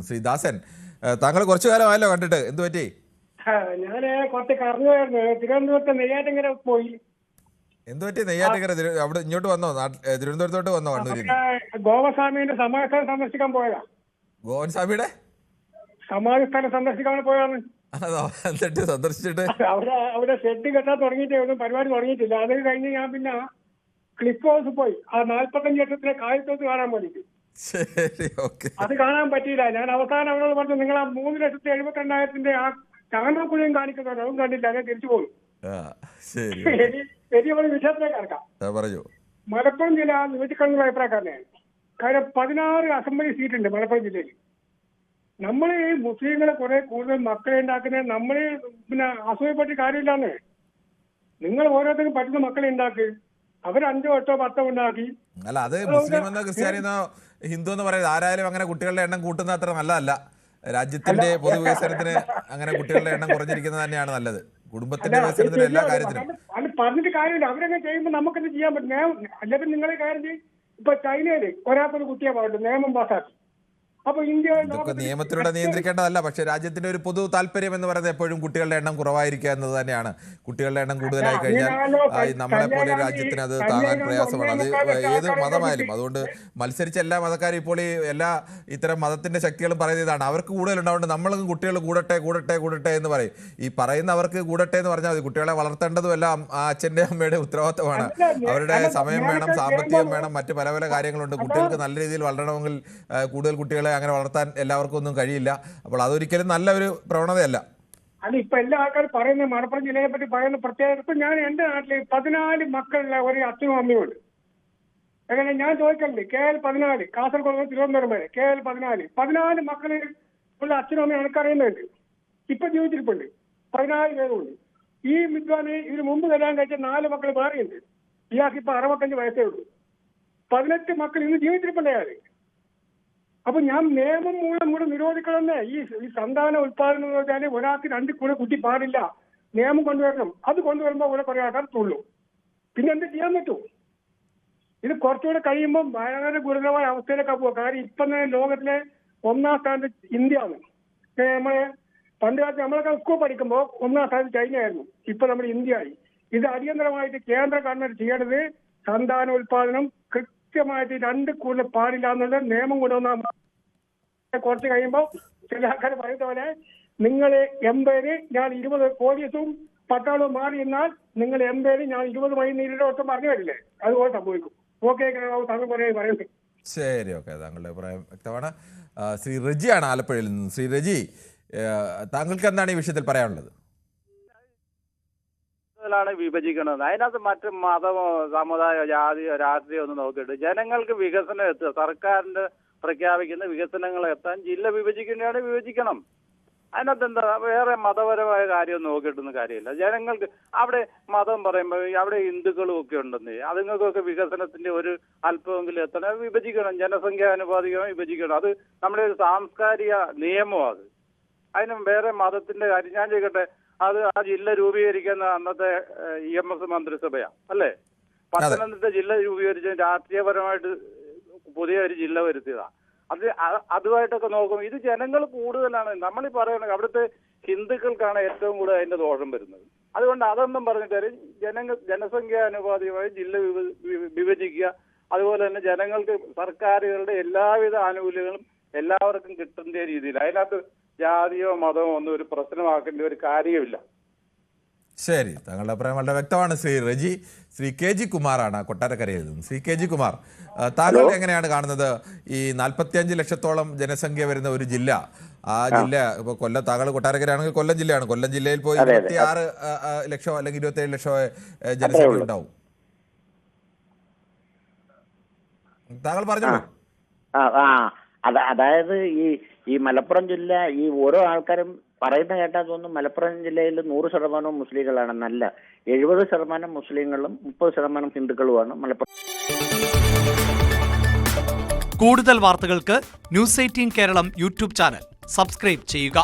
ശ്രീ ദാസൻ, താങ്കൾ കുറച്ചു കാലമായല്ലോ കണ്ടിട്ട്, എന്ത് പറ്റി? ഞാന് കുറച്ച് കറങ്ങുമായിരുന്നു. തിരുവനന്തപുരത്ത് നെയ്യാറ്റിങ്കര പോയി. എന്ത് പറ്റി? നെയ്യാറ്റിങ്കര അവിടെ ഇങ്ങോട്ട് വന്നോ? തിരുവനന്തപുരത്തോട്ട് വന്നോ? കണ്ണൂരിൽ ഗോപസ്വാമിന്റെ സമാധിസ്ഥലം സന്ദർശിക്കാൻ പോയതാ. ഗോവൻ സ്വാമിയുടെ സമാധിസ്ഥലം സന്ദർശിക്കാൻ പോയതാണ്. എന്നിട്ട് സന്ദർശിച്ചിട്ട് അവിടെ ഷെഡ് കെട്ടാൻ തുടങ്ങിയിട്ടേ ഒന്നും പരിപാടി തുടങ്ങിയിട്ടില്ല. അത് കഴിഞ്ഞ് ഞാൻ പിന്നെ ക്ലിഫ് ഹൗസ് പോയി. ആ 45 ലക്ഷത്തിലെ കായത്തോട്ട് കാണാൻ വേണ്ടിട്ട്. ശരി, ഓക്കെ. അത് കാണാൻ പറ്റിയില്ല. ഞാൻ അവസാനം അവരോട് പറഞ്ഞു, നിങ്ങൾ ആ 3,72,000 ആ ചാണകക്കുഴിയും കാണിക്കുന്നുണ്ട്, അതും കണ്ടില്ല. അങ്ങനെ തിരിച്ചു പോയി. ഒരു വിഷയത്തിലേക്ക് ഇറക്കാം. മലപ്പുറം ജില്ല നിയോജകങ്ങളുടെ അഭിപ്രായക്കാരനെയാണ്. കാരണം 16 അസംബ്ലി സീറ്റ് ഉണ്ട് മലപ്പുറം ജില്ലയിൽ. നമ്മൾ ഈ മുസ്ലിങ്ങളെ കുറെ കൂടുതൽ മക്കളെ ഉണ്ടാക്കുന്നത് നമ്മൾ പിന്നെ അസൂയപ്പെട്ട് കാര്യമില്ലാന്ന്. നിങ്ങൾ ഓരോരുത്തരും പറ്റുന്ന മക്കളെ ഉണ്ടാക്കി, അവർ 5, 8, 10 ഉണ്ടാക്കി. അല്ല, അത് മുസ്ലിം എന്നോ ക്രിസ്ത്യാനിന്നോ ഹിന്ദു എന്ന് പറയുന്നത് ആരായാലും അങ്ങനെ കുട്ടികളുടെ എണ്ണം കൂട്ടുന്ന അത്ര നല്ലതല്ല. രാജ്യത്തിന്റെ പൊതുവികസനത്തിന് അങ്ങനെ കുട്ടികളുടെ എണ്ണം കുറഞ്ഞിരിക്കുന്നത് തന്നെയാണ് നല്ലത്. കുടുംബത്തിന്റെ വികസനത്തിന് എല്ലാ കാര്യത്തിനും പറഞ്ഞിട്ട് കാര്യമില്ല. അവരങ്ങനെ ചെയ്യുമ്പോൾ നമുക്കെന്ത് ചെയ്യാൻ പറ്റും? അല്ലെങ്കിൽ നിങ്ങളെ കാര്യം ചെയ്യും. ഇപ്പൊ ചൈനയില് ഒരാൾക്കൊരു കുട്ടിയെ പാടും, നിയമം പാസാക്കി. അപ്പൊ ഇതൊക്കെ നിയമത്തിലൂടെ നിയന്ത്രിക്കേണ്ടതല്ല. പക്ഷെ രാജ്യത്തിന്റെ ഒരു പൊതു താല്പര്യം എന്ന് പറയുന്നത് എപ്പോഴും കുട്ടികളുടെ എണ്ണം കുറവായിരിക്കുക എന്നത് തന്നെയാണ്. കുട്ടികളുടെ എണ്ണം കൂടുതലായി കഴിഞ്ഞാൽ നമ്മളെ പോലെ രാജ്യത്തിന് അത് താങ്ങാൻ പ്രയാസമാണ്. അത് ഏത് മതമായാലും. അതുകൊണ്ട് മത്സരിച്ച എല്ലാ മതക്കാരും ഇപ്പോൾ ഈ എല്ലാ ഇത്തരം മതത്തിന്റെ ശക്തികളും പറയുന്ന ഇതാണ്, അവർക്ക് കൂടുതലുണ്ടാവുകൊണ്ട് നമ്മളും കുട്ടികൾ കൂടട്ടെ കൂടട്ടെ കൂടട്ടെ എന്ന് പറയും. ഈ പറയുന്നവർക്ക് കൂടട്ടെ എന്ന് പറഞ്ഞാൽ മതി. കുട്ടികളെ വളർത്തേണ്ടതും എല്ലാം ആ അച്ഛൻ്റെ അമ്മയുടെ ഉത്തരവാദിത്തമാണ്. അവരുടെ സമയം വേണം, സാമ്പത്തികം വേണം, മറ്റ് പല പല കാര്യങ്ങളുണ്ട്. കുട്ടികൾക്ക് നല്ല രീതിയിൽ വളരണമെങ്കിൽ കൂടുതൽ കുട്ടികളെ അങ്ങനെ വളർത്താൻ എല്ലാവർക്കും ഒന്നും കഴിയില്ല. അപ്പോൾ അതൊരിക്കലും നല്ല ഒരു പ്രവണതയല്ല. അത് ഇപ്പൊ എല്ലാ ആൾക്കാരും പറയുന്നത് മലപ്പുറം ജില്ലയെ പറ്റി പറയുന്ന പ്രത്യേകത. ഇപ്പൊ ഞാൻ എന്റെ നാട്ടില് 14 മക്കളുള്ള ഒരു അച്ഛനും അമ്മയുണ്ട്. അങ്ങനെ ഞാൻ ചോദിക്കലുണ്ട്, KL 14, കാസർഗോഡ്, തിരുവനന്തപുരം വരെ KL 14 മക്കള് ഉള്ള അച്ഛനും അമ്മയും എനിക്കറിയുന്നുണ്ട്. ഇപ്പൊ ജീവിച്ചിരിപ്പുണ്ട് 14 പേരുണ്ട്. ഈ വിദ്വാന് ഇതിന് മുമ്പ് കല്യാണം കഴിച്ച 4 മക്കൾ വേറെയുണ്ട്. ഇയാൾക്ക് ഇപ്പൊ 65 വയസ്സേ ഉള്ളൂ. 18 മക്കൾ ഇന്ന് ജീവിച്ചിരിപ്പുണ്ട് അയാൾ. അപ്പൊ ഞാൻ നിയമം മൂലം കൂടെ നിരോധിക്കണമെന്നേ. ഈ സന്താന ഉത്പാദനം എന്ന് വെച്ചാൽ ഒരാൾക്ക് 2 കൂടെ കുട്ടി പാടില്ല. നിയമം കൊണ്ടുവരണം. അത് കൊണ്ടുവരുമ്പോൾ ഇവിടെ കുറെ ആൾക്കാർ തുള്ളൂ. പിന്നെ എന്ത് ചെയ്യാൻ പറ്റും? ഇത് കുറച്ചുകൂടെ കഴിയുമ്പോൾ വളരെ ഗുരുതരമായ അവസ്ഥയിലേക്കാണ് പോവുക. കാരണം ഇപ്പൊ തന്നെ ലോകത്തിലെ 1ാം സ്ഥാനത്ത് ഇന്ത്യയാണ്. നമ്മളെ പണ്ട് കാലത്ത് നമ്മളൊക്കെ സ്കൂൾ പഠിക്കുമ്പോൾ 1ാം സ്ഥാനത്ത് ചൈനയായിരുന്നു. ഇപ്പൊ നമ്മുടെ ഇന്ത്യ ആയി. ഇത് അടിയന്തരമായിട്ട് കേന്ദ്ര ഗവൺമെന്റ് ചെയ്യേണ്ടത് സന്താന ഉത്പാദനം കൃത്യമായിട്ട് 2 കൂടുതൽ പാടില്ല എന്നുള്ള നിയമം കൊണ്ടുവന്ന. കുറച്ച് കഴിയുമ്പോൾ ചില ആൾക്കാർ പറയുന്ന പോലെ നിങ്ങൾ 80 ഞാൻ 20 പോലീസും പട്ടാളവും മാറി എന്നാൽ നിങ്ങൾ 80 ഞാൻ 20 വൈകുന്നേരം ഒട്ടും പറഞ്ഞു വരില്ലേ? അതുപോലെ സംഭവിക്കും. ഓക്കെ, താങ്കൾ പറയുന്നത് ശരി, ഓക്കെ. താങ്കളുടെ അഭിപ്രായം വ്യക്തമാണ്. ശ്രീ റജിയാണ് ആലപ്പുഴയിൽ നിന്ന്. ശ്രീ റജി, താങ്കൾക്ക് എന്താണ് ഈ വിഷയത്തിൽ പറയാനുള്ളത്? വിഭജിക്കുന്നത് അതിനകത്ത് മറ്റ് മതമോ സമുദായമോ ജാതിയോ രാഷ്ട്രീയോ ഒന്നും നോക്കിയിട്ട് ജനങ്ങൾക്ക് വികസനം എത്തുക. സർക്കാരിന്റെ പ്രഖ്യാപിക്കുന്ന വികസനങ്ങൾ എത്താൻ ജില്ല വിഭജിക്കേണ്ടതാണ്, വിഭജിക്കണം. അതിനകത്ത് എന്താ വേറെ മതപരമായ കാര്യം നോക്കിയിട്ടൊന്നും കാര്യമില്ല. ജനങ്ങൾക്ക് അവിടെ മതം പറയുമ്പോൾ അവിടെ ഹിന്ദുക്കളും ഒക്കെ ഉണ്ടെന്നേ, അതുങ്ങൾക്കൊക്കെ വികസനത്തിന്റെ ഒരു അല്പമെങ്കിലും എത്തണം, വിഭജിക്കണം. ജനസംഖ്യാനുപാതികമായി വിഭജിക്കണം. അത് നമ്മുടെ ഒരു സാംസ്കാരിക നിയമമാണ്. അതിനും വേറെ മതത്തിന്റെ കാര്യം ഞാൻ ചോദിക്കട്ടെ, അത് ആ ജില്ല രൂപീകരിക്കുന്ന അന്നത്തെ EMS മന്ത്രിസഭയാ അല്ലേ? പത്തനംതിട്ട ജില്ല രൂപീകരിച്ച രാഷ്ട്രീയപരമായിട്ട് പുതിയ ഒരു ജില്ല വരുത്തിയതാ. അതുമായിട്ടൊക്കെ നോക്കും. ഇത് ജനങ്ങൾ കൂടുതലാണ്. നമ്മളീ പറയണത് അവിടുത്തെ ഹിന്ദുക്കൾക്കാണ് ഏറ്റവും കൂടുതൽ അതിന്റെ ദോഷം വരുന്നത്. അതുകൊണ്ട് അതൊന്നും പറഞ്ഞിട്ട് ജനസംഖ്യാനുപാതികമായി ജില്ല വിഭജിക്കുക. അതുപോലെ തന്നെ ജനങ്ങൾക്ക് സർക്കാരുകളുടെ എല്ലാവിധ ആനുകൂല്യങ്ങളും എല്ലാവർക്കും കിട്ടേണ്ട രീതിയിൽ അതിനകത്ത് ജാതിയോ മതമോ ഒന്നും ഒരു പ്രശ്നമാക്കേണ്ട ഒരു കാര്യമില്ല. ശരി, താങ്കളുടെ അഭിപ്രായം വളരെ വ്യക്തമാണ്. ശ്രീ റജി. ശ്രീ KG കുമാറാണ് കൊട്ടാരക്കരയിൽ നിന്ന്. ശ്രീ KG കുമാർ, താങ്കൾ എങ്ങനെയാണ് കാണുന്നത് ഈ 45 ലക്ഷത്തോളം ജനസംഖ്യ വരുന്ന ഒരു ജില്ല? ആ ജില്ല ഇപ്പൊ കൊല്ലം, താങ്കൾ കൊട്ടാരക്കരയാണെങ്കിൽ കൊല്ലം ജില്ലയാണ്. കൊല്ലം ജില്ലയിൽ പോയി 26 ലക്ഷമോ അല്ലെങ്കിൽ 27 ലക്ഷമോ ജനസംഖ്യ ഉണ്ടാവും. താങ്കൾ പറഞ്ഞോളൂ. അതായത് ഈ മലപ്പുറം ജില്ല ഈ ഓരോ ആൾക്കാരും പറയുന്ന കേട്ടാൽ തോന്നുന്നു മലപ്പുറം ജില്ലയിൽ 100% മുസ്ലിങ്ങളാണ്. നല്ല 70% മുസ്ലിങ്ങളും 30% ഹിന്ദുക്കളുമാണ് മലപ്പുറം. കൂടുതൽ വാർത്തകൾക്ക് News 18 Keralam YouTube channel subscribe ചെയ്യുക.